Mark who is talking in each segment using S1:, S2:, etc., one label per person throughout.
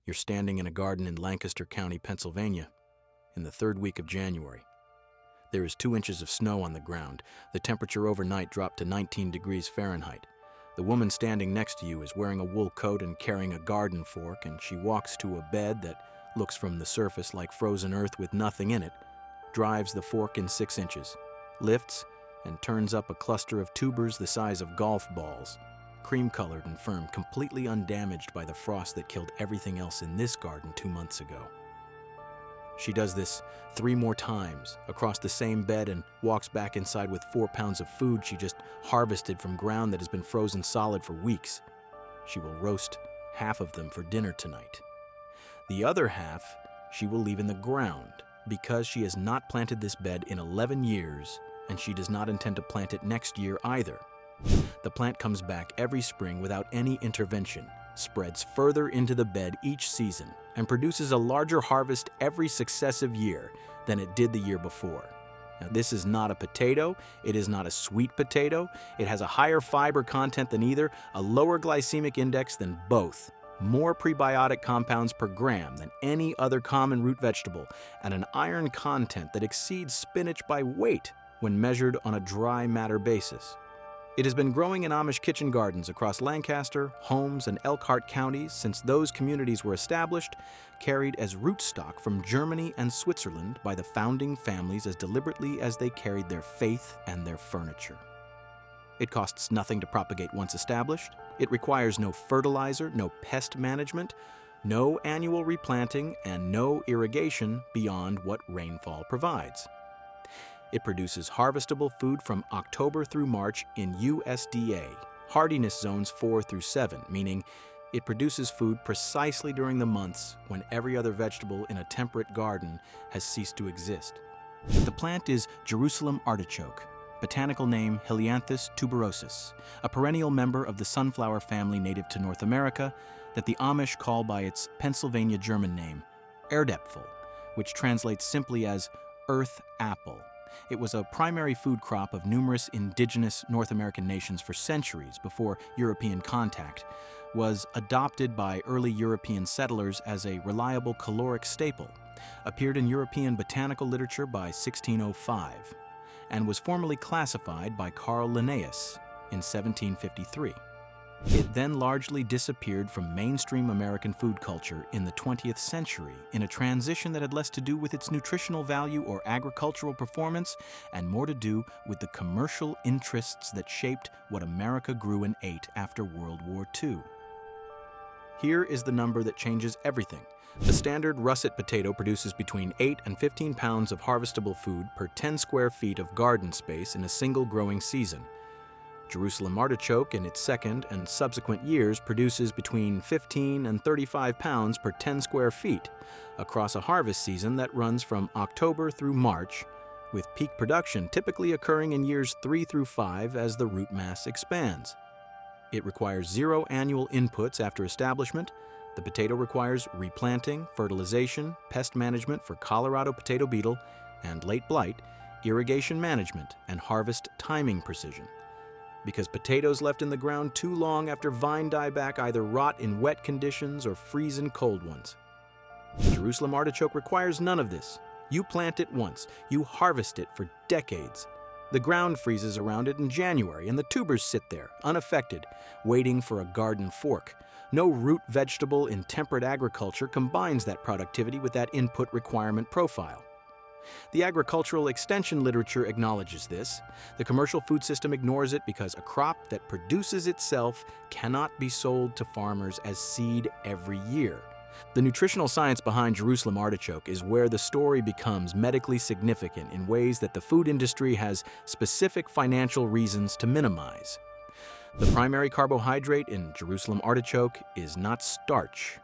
S1: You're standing in a garden in Lancaster County, Pennsylvania, in the third week of January. There is 2 inches of snow on the ground. The temperature overnight dropped to 19 degrees Fahrenheit. The woman standing next to you is wearing a wool coat and carrying a garden fork, and she walks to a bed that looks from the surface like frozen earth with nothing in it, drives the fork in 6 inches, lifts, and turns up a cluster of tubers the size of golf balls, cream-colored and firm, completely undamaged by the frost that killed everything else in this garden 2 months ago. She does this 3 more times across the same bed and walks back inside with 4 pounds of food she just harvested from ground that has been frozen solid for weeks. She will roast half of them for dinner tonight. The other half she will leave in the ground because she has not planted this bed in 11 years, and she does not intend to plant it next year either. The plant comes back every spring without any intervention, spreads further into the bed each season, and produces a larger harvest every successive year than it did the year before. Now, this is not a potato. It is not a sweet potato. It has a higher fiber content than either, a lower glycemic index than both, more prebiotic compounds per gram than any other common root vegetable, and an iron content that exceeds spinach by weight when measured on a dry matter basis. It has been growing in Amish kitchen gardens across Lancaster, Holmes, and Elkhart counties since those communities were established, carried as rootstock from Germany and Switzerland by the founding families as deliberately as they carried their faith and their furniture. It costs nothing to propagate once established. It requires no fertilizer, no pest management, no annual replanting, and no irrigation beyond what rainfall provides. It produces harvestable food from October through March in USDA, hardiness zones 4 through 7, meaning it produces food precisely during the months when every other vegetable in a temperate garden has ceased to exist. The plant is Jerusalem artichoke, botanical name Helianthus tuberosus, a perennial member of the sunflower family native to North America that the Amish call by its Pennsylvania German name, Erdäpfel, which translates simply as earth apple. It was a primary food crop of numerous indigenous North American nations for centuries before European contact, was adopted by early European settlers as a reliable caloric staple, appeared in European botanical literature by 1605, and was formally classified by Carl Linnaeus in 1753. It then largely disappeared from mainstream American food culture in the 20th century in a transition that had less to do with its nutritional value or agricultural performance and more to do with the commercial interests that shaped what America grew and ate after World War II. Here is the number that changes everything. The standard russet potato produces between 8 and 15 pounds of harvestable food per 10 square feet of garden space in a single growing season. Jerusalem artichoke in its second and subsequent years produces between 15 and 35 pounds per 10 square feet across a harvest season that runs from October through March, with peak production typically occurring in years 3 through 5 as the root mass expands. It requires 0 annual inputs after establishment. The potato requires replanting, fertilization, pest management for Colorado potato beetle and late blight, irrigation management, and harvest timing precision. Because potatoes left in the ground too long after vine dieback either rot in wet conditions or freeze in cold ones. Jerusalem artichoke requires none of this. You plant it once, you harvest it for decades. The ground freezes around it in January and the tubers sit there, unaffected, waiting for a garden fork. No root vegetable in temperate agriculture combines that productivity with that input requirement profile. The agricultural extension literature acknowledges this. The commercial food system ignores it because a crop that produces itself cannot be sold to farmers as seed every year. The nutritional science behind Jerusalem artichoke is where the story becomes medically significant in ways that the food industry has specific financial reasons to minimize. The primary carbohydrate in Jerusalem artichoke is not starch.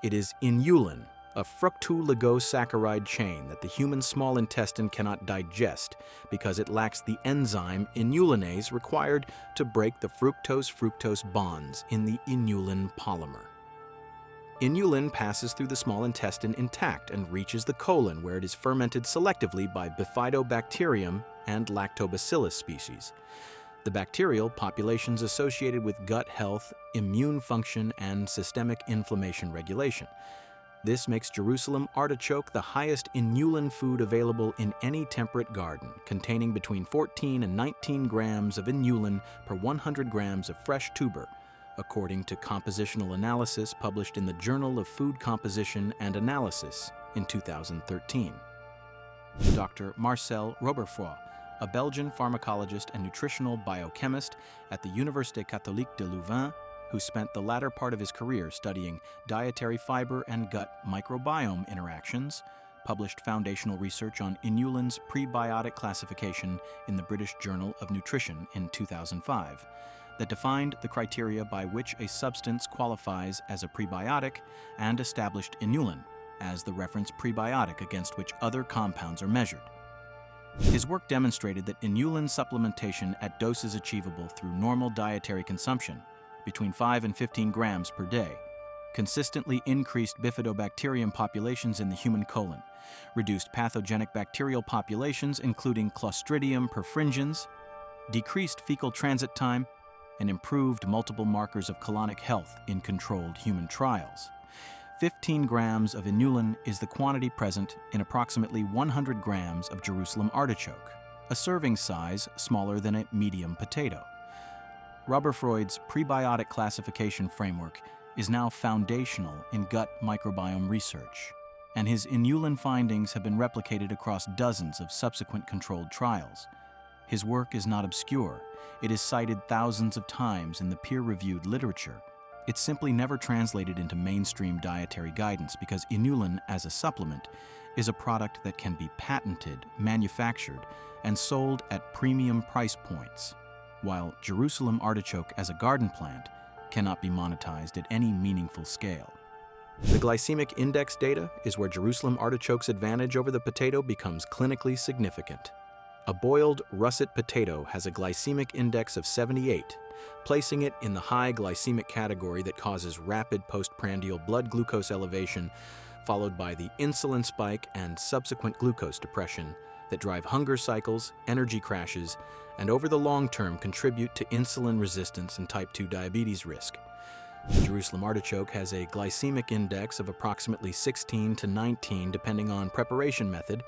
S1: It is inulin, a fructooligosaccharide chain that the human small intestine cannot digest because it lacks the enzyme inulinase required to break the fructose-fructose bonds in the inulin polymer. Inulin passes through the small intestine intact and reaches the colon, where it is fermented selectively by Bifidobacterium and Lactobacillus species. the bacterial populations associated with gut health, immune function, and systemic inflammation regulation. This makes Jerusalem artichoke the highest inulin food available in any temperate garden, containing between 14 and 19 grams of inulin per 100 grams of fresh tuber, according to compositional analysis published in the Journal of Food Composition and Analysis in 2013. Dr. Marcel Roberfoy, a Belgian pharmacologist and nutritional biochemist at the Université Catholique de Louvain, who spent the latter part of his career studying dietary fiber and gut microbiome interactions, published foundational research on inulin's prebiotic classification in the British Journal of Nutrition in 2005 that defined the criteria by which a substance qualifies as a prebiotic and established inulin as the reference prebiotic against which other compounds are measured. His work demonstrated that inulin supplementation at doses achievable through normal dietary consumption, between 5 and 15 grams per day, consistently increased bifidobacterium populations in the human colon, reduced pathogenic bacterial populations including Clostridium perfringens, decreased fecal transit time, and improved multiple markers of colonic health in controlled human trials. 15 grams of inulin is the quantity present in approximately 100 grams of Jerusalem artichoke, a serving size smaller than a medium potato. Roberfroyd's prebiotic classification framework is now foundational in gut microbiome research, and his inulin findings have been replicated across dozens of subsequent controlled trials. His work is not obscure. It is cited thousands of times in the peer-reviewed literature. It's simply never translated into mainstream dietary guidance because inulin as a supplement is a product that can be patented, manufactured, and sold at premium price points, while Jerusalem artichoke as a garden plant cannot be monetized at any meaningful scale. The glycemic index data is where Jerusalem artichoke's advantage over the potato becomes clinically significant. A boiled russet potato has a glycemic index of 78, placing it in the high glycemic category that causes rapid postprandial blood glucose elevation, followed by the insulin spike and subsequent glucose depression that drive hunger cycles, energy crashes, and over the long term contribute to insulin resistance and type 2 diabetes risk. Jerusalem artichoke has a glycemic index of approximately 16 to 19 depending on preparation method,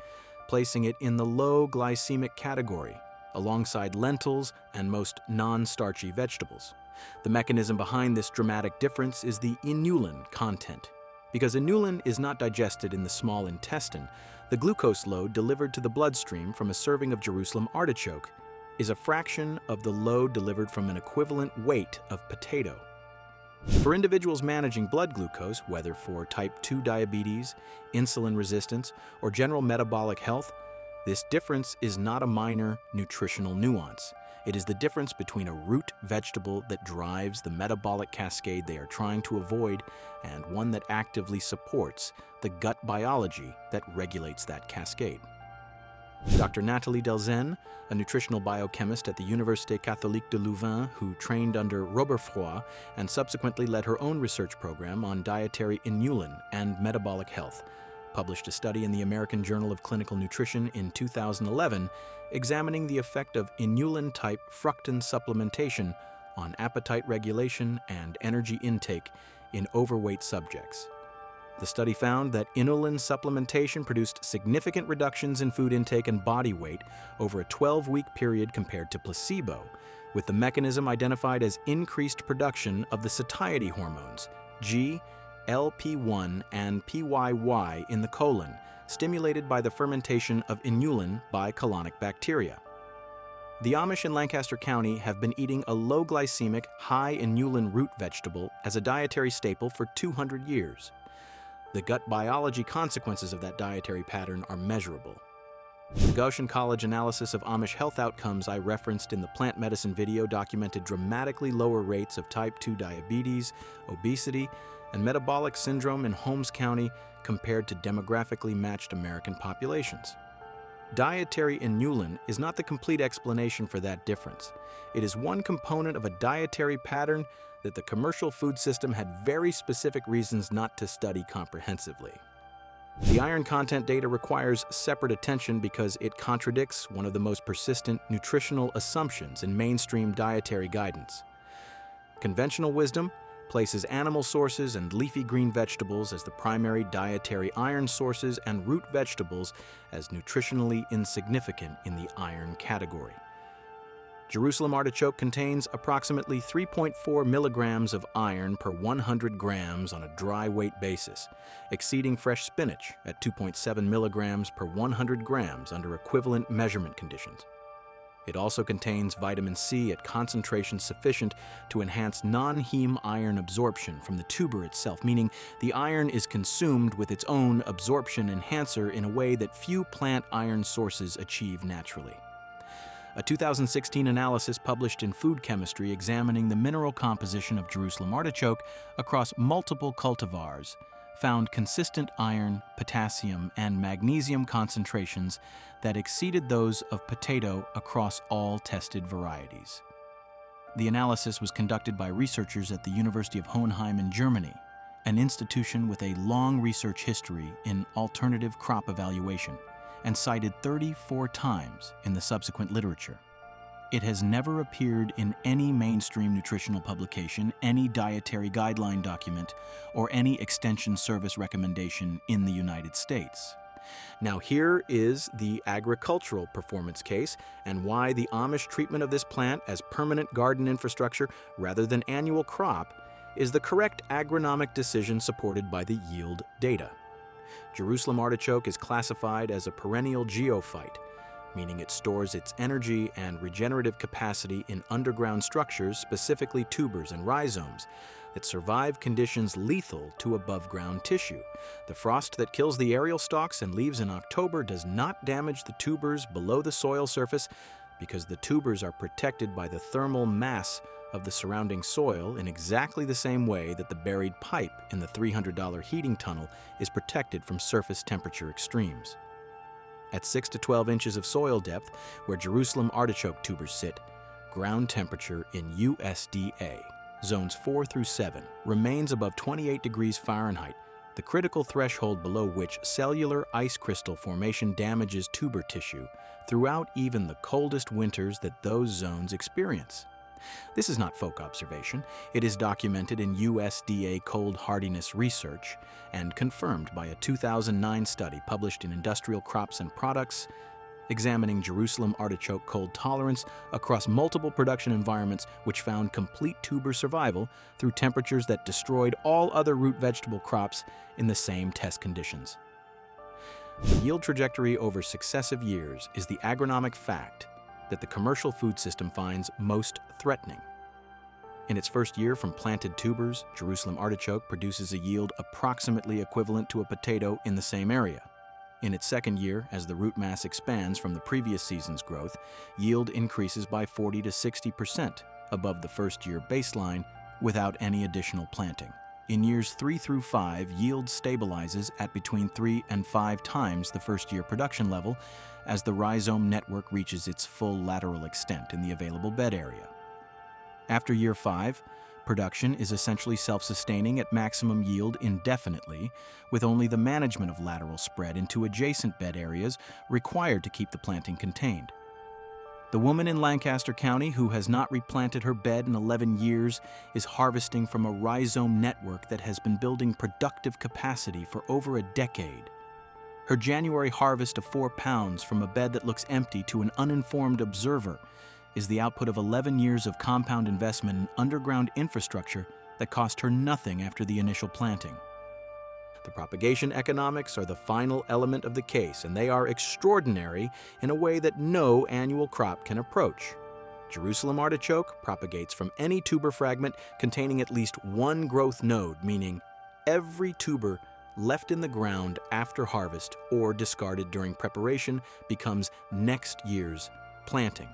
S1: placing it in the low glycemic category, alongside lentils and most non-starchy vegetables. The mechanism behind this dramatic difference is the inulin content. Because inulin is not digested in the small intestine, the glucose load delivered to the bloodstream from a serving of Jerusalem artichoke is a fraction of the load delivered from an equivalent weight of potato. For individuals managing blood glucose, whether for type 2 diabetes, insulin resistance, or general metabolic health, this difference is not a minor nutritional nuance. It is the difference between a root vegetable that drives the metabolic cascade they are trying to avoid and one that actively supports the gut biology that regulates that cascade. Dr. Nathalie Delzenne, a nutritional biochemist at the Université Catholique de Louvain who trained under Roberfoy and subsequently led her own research program on dietary inulin and metabolic health, published a study in the American Journal of Clinical Nutrition in 2011 examining the effect of inulin-type fructan supplementation on appetite regulation and energy intake in overweight subjects. The study found that inulin supplementation produced significant reductions in food intake and body weight over a 12-week period compared to placebo, with the mechanism identified as increased production of the satiety hormones, G, LP1, and PYY in the colon, stimulated by the fermentation of inulin by colonic bacteria. The Amish in Lancaster County have been eating a low-glycemic, high-inulin root vegetable as a dietary staple for 200 years. The gut biology consequences of that dietary pattern are measurable. The Goshen College analysis of Amish health outcomes I referenced in the plant medicine video documented dramatically lower rates of type 2 diabetes, obesity, and metabolic syndrome in Holmes County compared to demographically matched American populations. Dietary inulin is not the complete explanation for that difference. It is one component of a dietary pattern that the commercial food system had very specific reasons not to study comprehensively. The iron content data requires separate attention because it contradicts one of the most persistent nutritional assumptions in mainstream dietary guidance. Conventional wisdom places animal sources and leafy green vegetables as the primary dietary iron sources and root vegetables as nutritionally insignificant in the iron category. Jerusalem artichoke contains approximately 3.4 milligrams of iron per 100 grams on a dry weight basis, exceeding fresh spinach at 2.7 milligrams per 100 grams under equivalent measurement conditions. It also contains vitamin C at concentrations sufficient to enhance non-heme iron absorption from the tuber itself, meaning the iron is consumed with its own absorption enhancer in a way that few plant iron sources achieve naturally. A 2016 analysis published in Food Chemistry examining the mineral composition of Jerusalem artichoke across multiple cultivars found consistent iron, potassium, and magnesium concentrations that exceeded those of potato across all tested varieties. The analysis was conducted by researchers at the University of Hohenheim in Germany, an institution with a long research history in alternative crop evaluation, and cited 34 times in the subsequent literature. It has never appeared in any mainstream nutritional publication, any dietary guideline document, or any extension service recommendation in the United States. Now here is the agricultural performance case and why the Amish treatment of this plant as permanent garden infrastructure rather than annual crop is the correct agronomic decision supported by the yield data. Jerusalem artichoke is classified as a perennial geophyte, meaning it stores its energy and regenerative capacity in underground structures, specifically tubers and rhizomes, that survive conditions lethal to above-ground tissue. The frost that kills the aerial stalks and leaves in October does not damage the tubers below the soil surface because the tubers are protected by the thermal mass of the surrounding soil in exactly the same way that the buried pipe in the $300 heating tunnel is protected from surface temperature extremes. At 6 to 12 inches of soil depth, where Jerusalem artichoke tubers sit, ground temperature in USDA, zones 4 through 7, remains above 28 degrees Fahrenheit, the critical threshold below which cellular ice crystal formation damages tuber tissue throughout even the coldest winters that those zones experience. This is not folk observation. It is documented in USDA cold hardiness research and confirmed by a 2009 study published in Industrial Crops and Products, examining Jerusalem artichoke cold tolerance across multiple production environments, which found complete tuber survival through temperatures that destroyed all other root vegetable crops in the same test conditions. The yield trajectory over successive years is the agronomic fact that the commercial food system finds most threatening. In its first year from planted tubers, Jerusalem artichoke produces a yield approximately equivalent to a potato in the same area. In its second year, as the root mass expands from the previous season's growth, yield increases by 40 to 60% above the first-year baseline without any additional planting. In years 3 through 5, yield stabilizes at between 3 and 5 times the first-year production level as the rhizome network reaches its full lateral extent in the available bed area. After year 5, production is essentially self-sustaining at maximum yield indefinitely, with only the management of lateral spread into adjacent bed areas required to keep the planting contained. The woman in Lancaster County who has not replanted her bed in 11 years is harvesting from a rhizome network that has been building productive capacity for over a decade. Her January harvest of 4 pounds from a bed that looks empty to an uninformed observer is the output of 11 years of compound investment in underground infrastructure that cost her nothing after the initial planting. The propagation economics are the final element of the case, and they are extraordinary in a way that no annual crop can approach. Jerusalem artichoke propagates from any tuber fragment containing at least one growth node, meaning every tuber left in the ground after harvest or discarded during preparation becomes next year's planting.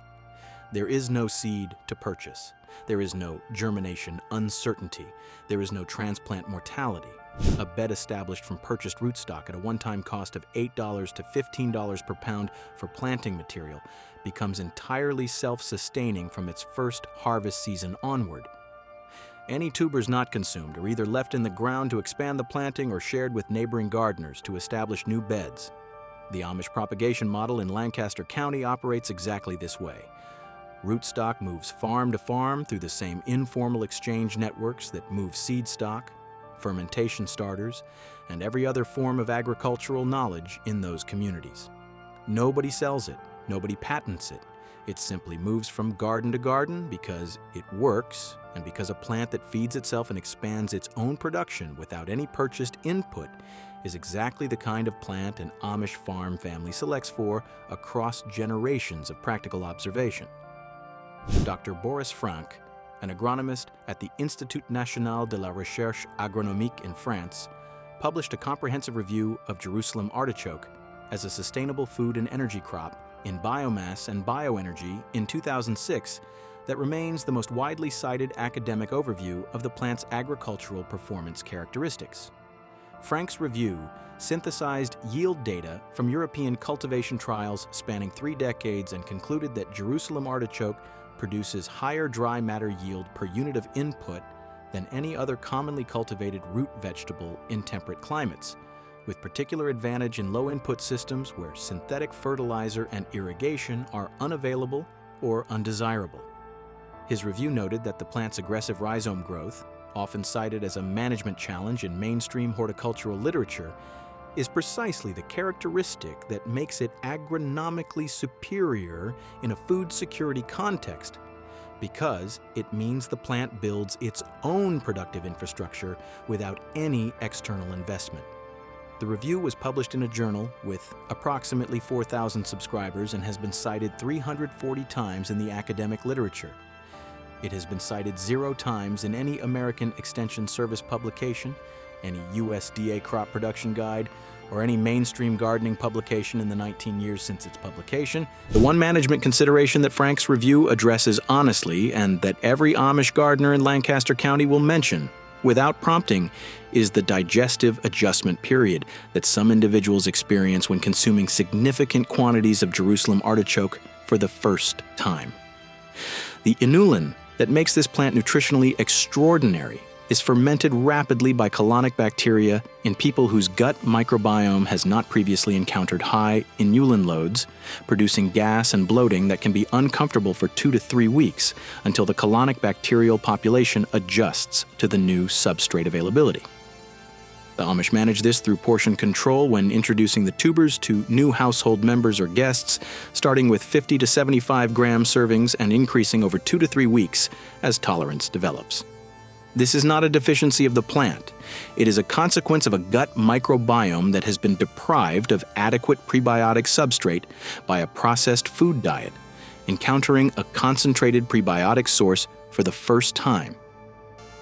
S1: There is no seed to purchase. There is no germination uncertainty. There is no transplant mortality. A bed established from purchased rootstock at a one-time cost of $8 to $15 per pound for planting material becomes entirely self-sustaining from its first harvest season onward. Any tubers not consumed are either left in the ground to expand the planting or shared with neighboring gardeners to establish new beds. The Amish propagation model in Lancaster County operates exactly this way. Rootstock moves farm to farm through the same informal exchange networks that move seed stock, fermentation starters, and every other form of agricultural knowledge in those communities. Nobody sells it, nobody patents it. It simply moves from garden to garden because it works and because a plant that feeds itself and expands its own production without any purchased input is exactly the kind of plant an Amish farm family selects for across generations of practical observation. Dr. Boris Frank, an agronomist at the Institut National de la Recherche Agronomique in France, published a comprehensive review of Jerusalem artichoke as a sustainable food and energy crop in biomass and bioenergy in 2006 that remains the most widely cited academic overview of the plant's agricultural performance characteristics. Frank's review synthesized yield data from European cultivation trials spanning 3 decades and concluded that Jerusalem artichoke produces higher dry matter yield per unit of input than any other commonly cultivated root vegetable in temperate climates, with particular advantage in low-input systems where synthetic fertilizer and irrigation are unavailable or undesirable. His review noted that the plant's aggressive rhizome growth, often cited as a management challenge in mainstream horticultural literature, is precisely the characteristic that makes it agronomically superior in a food security context, because it means the plant builds its own productive infrastructure without any external investment. The review was published in a journal with approximately 4,000 subscribers and has been cited 340 times in the academic literature. It has been cited 0 times in any American Extension Service publication, any USDA crop production guide, or any mainstream gardening publication in the 19 years since its publication. The one management consideration that Frank's review addresses honestly and that every Amish gardener in Lancaster County will mention without prompting is the digestive adjustment period that some individuals experience when consuming significant quantities of Jerusalem artichoke for the first time. The inulin that makes this plant nutritionally extraordinary is fermented rapidly by colonic bacteria in people whose gut microbiome has not previously encountered high inulin loads, producing gas and bloating that can be uncomfortable for 2 to 3 weeks until the colonic bacterial population adjusts to the new substrate availability. The Amish manage this through portion control when introducing the tubers to new household members or guests, starting with 50 to 75 gram servings and increasing over 2 to 3 weeks as tolerance develops. This is not a deficiency of the plant. It is a consequence of a gut microbiome that has been deprived of adequate prebiotic substrate by a processed food diet, encountering a concentrated prebiotic source for the first time.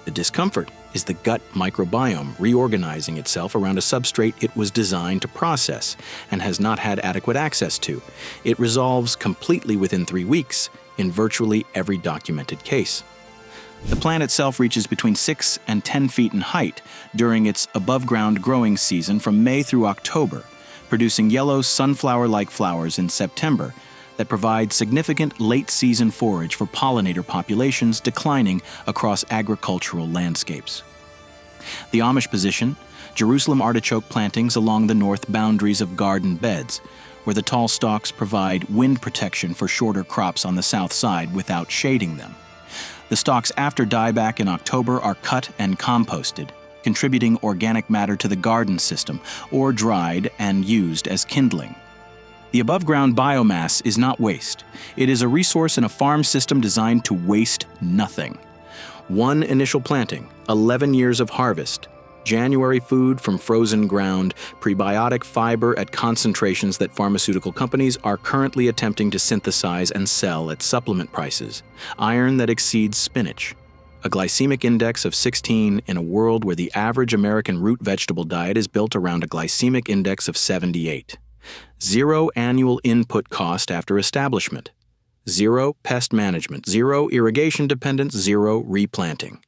S1: The discomfort is the gut microbiome reorganizing itself around a substrate it was designed to process and has not had adequate access to. It resolves completely within 3 weeks in virtually every documented case. The plant itself reaches between 6 and 10 feet in height during its above-ground growing season from May through October, producing yellow sunflower-like flowers in September that provide significant late-season forage for pollinator populations declining across agricultural landscapes. The Amish position Jerusalem artichoke plantings along the north boundaries of garden beds, where the tall stalks provide wind protection for shorter crops on the south side without shading them. The stalks after dieback in October are cut and composted, contributing organic matter to the garden system, or dried and used as kindling. The above-ground biomass is not waste. It is a resource in a farm system designed to waste nothing. 1 initial planting, 11 years of harvest, January food from frozen ground, prebiotic fiber at concentrations that pharmaceutical companies are currently attempting to synthesize and sell at supplement prices, iron that exceeds spinach, a glycemic index of 16 in a world where the average American root vegetable diet is built around a glycemic index of 78, 0 annual input cost after establishment, 0 pest management, 0 irrigation dependence, 0 replanting.